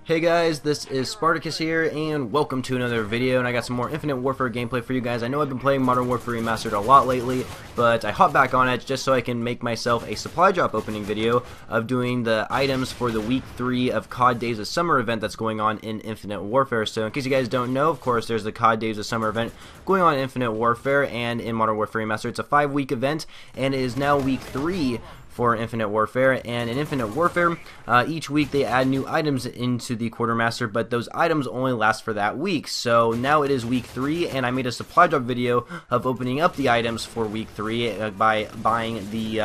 Hey guys, this is Spartacus here, and welcome to another video, and I got some more Infinite Warfare gameplay for you guys. I know I've been playing Modern Warfare Remastered a lot lately, but I hopped back on it just so I can make myself a supply drop opening video of doing the items for the week 3 of COD Days of Summer event that's going on in Infinite Warfare. So in case you guys don't know, of course, there's the COD Days of Summer event going on in Infinite Warfare and in Modern Warfare Remastered. It's a 5-week event, and it is now week 3 for Infinite Warfare. And in Infinite Warfare, each week they add new items into the Quartermaster, but those items only last for that week. So now it is week 3, and I made a supply drop video of opening up the items for week 3 by buying the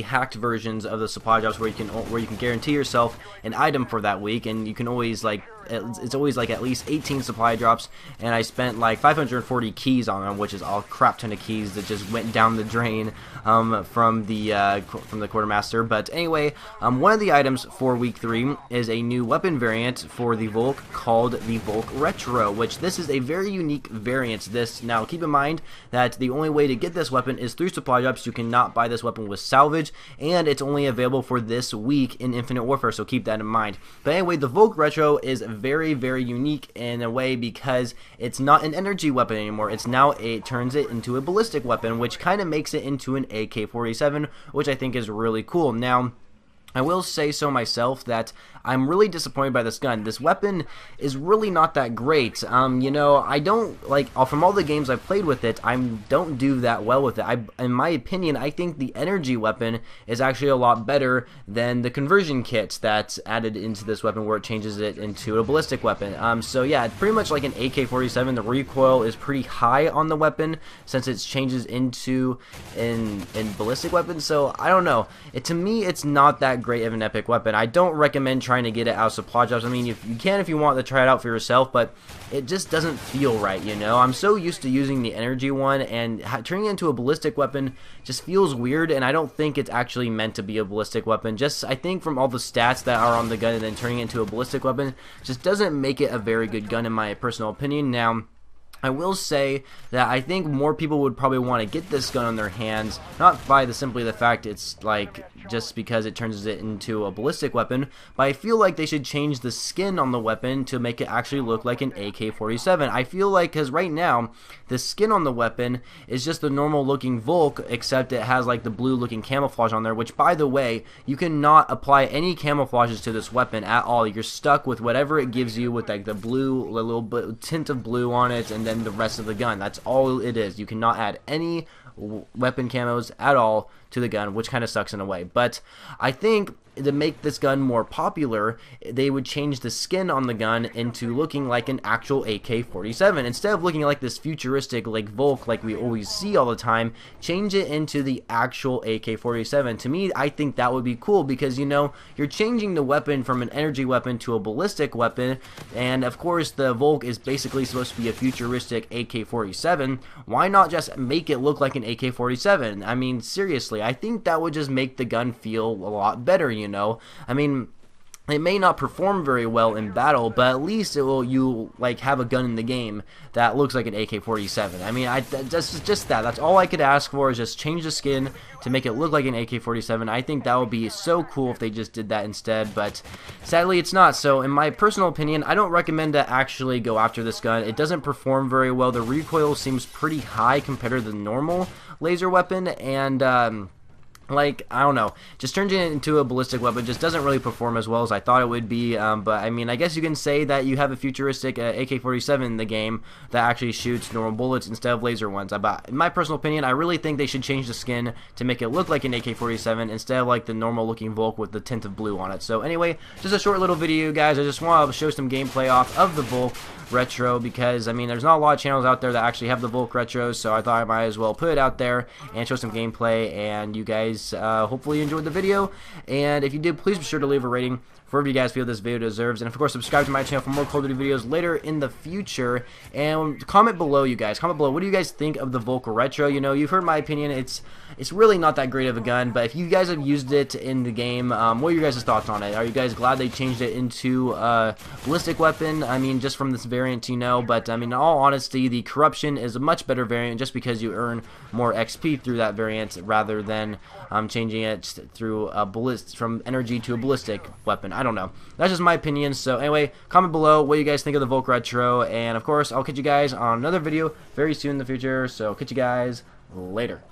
hacked versions of the supply drops where you can guarantee yourself an item for that week, and you can always it's always like at least 18 supply drops, and I spent like 540 keys on them, which is all crap ton of keys that just went down the drain from the Quartermaster. But anyway, one of the items for week 3 is a new weapon variant for the Volk called the Volk Retro, which this is a very unique variant. Now keep in mind that the only way to get this weapon is through supply drops. You cannot buy this weapon with salvage, and it's only available for this week in Infinite Warfare, so keep that in mind. But anyway, the Volk Retro is very, very unique in a way because it's not an energy weapon anymore. It turns it into a ballistic weapon, which kind of makes it into an AK-47, which I think is really cool. Now, I will say so myself that I'm really disappointed by this gun. This weapon is really not that great. You know, I don't from all the games I've played with it, I don't do that well with it. In my opinion, I think the energy weapon is actually a lot better than the conversion kit that's added into this weapon, where it changes it into a ballistic weapon. So yeah, it's pretty much like an AK-47. The recoil is pretty high on the weapon since it changes into in ballistic weapons. So I don't know. To me, it's not that great of an epic weapon. I don't recommend trying to get it out of supply drops. I mean, if you can, if you want to try it out for yourself, but it just doesn't feel right, you know. I'm so used to using the energy one, and turning it into a ballistic weapon just feels weird, and I don't think it's actually meant to be a ballistic weapon. I think from all the stats that are on the gun, and then turning it into a ballistic weapon just doesn't make it a very good gun in my personal opinion. Now, I will say that I think more people would probably want to get this gun on their hands, not by simply the fact it's just because it turns it into a ballistic weapon, but I feel like they should change the skin on the weapon to make it actually look like an AK-47. I feel like, because right now the skin on the weapon is just the normal looking Volk, except it has like the blue looking camouflage on there, which, by the way, you cannot apply any camouflages to this weapon at all. You're stuck with whatever it gives you with like the blue, a little bit tint of blue on it, and then the rest of the gun. That's all it is. You cannot add any weapon camos at all to the gun, which kind of sucks in a way. But I think to make this gun more popular, they would change the skin on the gun into looking like an actual AK-47. Instead of looking like this futuristic like Volk like we always see all the time, change it into the actual AK-47. To me, I think that would be cool, because, you know, you're changing the weapon from an energy weapon to a ballistic weapon, and of course the Volk is basically supposed to be a futuristic AK-47. Why not just make it look like an AK-47? I mean, seriously, I think that would just make the gun feel a lot better, you know. I mean, it may not perform very well in battle, but at least you have a gun in the game that looks like an AK-47. I mean, that's all I could ask for, is just change the skin to make it look like an AK-47. I think that would be so cool if they just did that instead, but sadly it's not. So in my personal opinion, I don't recommend to actually go after this gun. It doesn't perform very well. The recoil seems pretty high compared to the normal laser weapon, and I don't know, just turns it into a ballistic weapon just doesn't really perform as well as I thought it would be. But I mean, I guess you can say that you have a futuristic AK-47 in the game that actually shoots normal bullets instead of laser ones. But in my personal opinion, I really think they should change the skin to make it look like an AK-47 instead of like the normal looking Volk with the tint of blue on it. So anyway, just a short little video, guys. I just want to show some gameplay off of the Volk Retro, because I mean, there's not a lot of channels out there that actually have the Volk Retros, so I thought I might as well put it out there and show some gameplay, and you guys hopefully enjoyed the video. And if you did, please be sure to leave a rating for whatever you guys feel this video deserves, and of course subscribe to my channel for more Call of Duty videos later in the future. And comment below, you guys, comment below, what do you guys think of the Volk Retro? You know, you've heard my opinion. It's really not that great of a gun, but if you guys have used it in the game, what are your guys' thoughts on it? Are you guys glad they changed it into a ballistic weapon? I mean, just from this variant, you know, but I mean, in all honesty, the corruption is a much better variant just because you earn more XP through that variant rather than changing it through a from energy to a ballistic weapon. I don't know. That's just my opinion. So anyway, comment below what you guys think of the Volk Retro, and of course, I'll catch you guys on another video very soon in the future. So catch you guys later.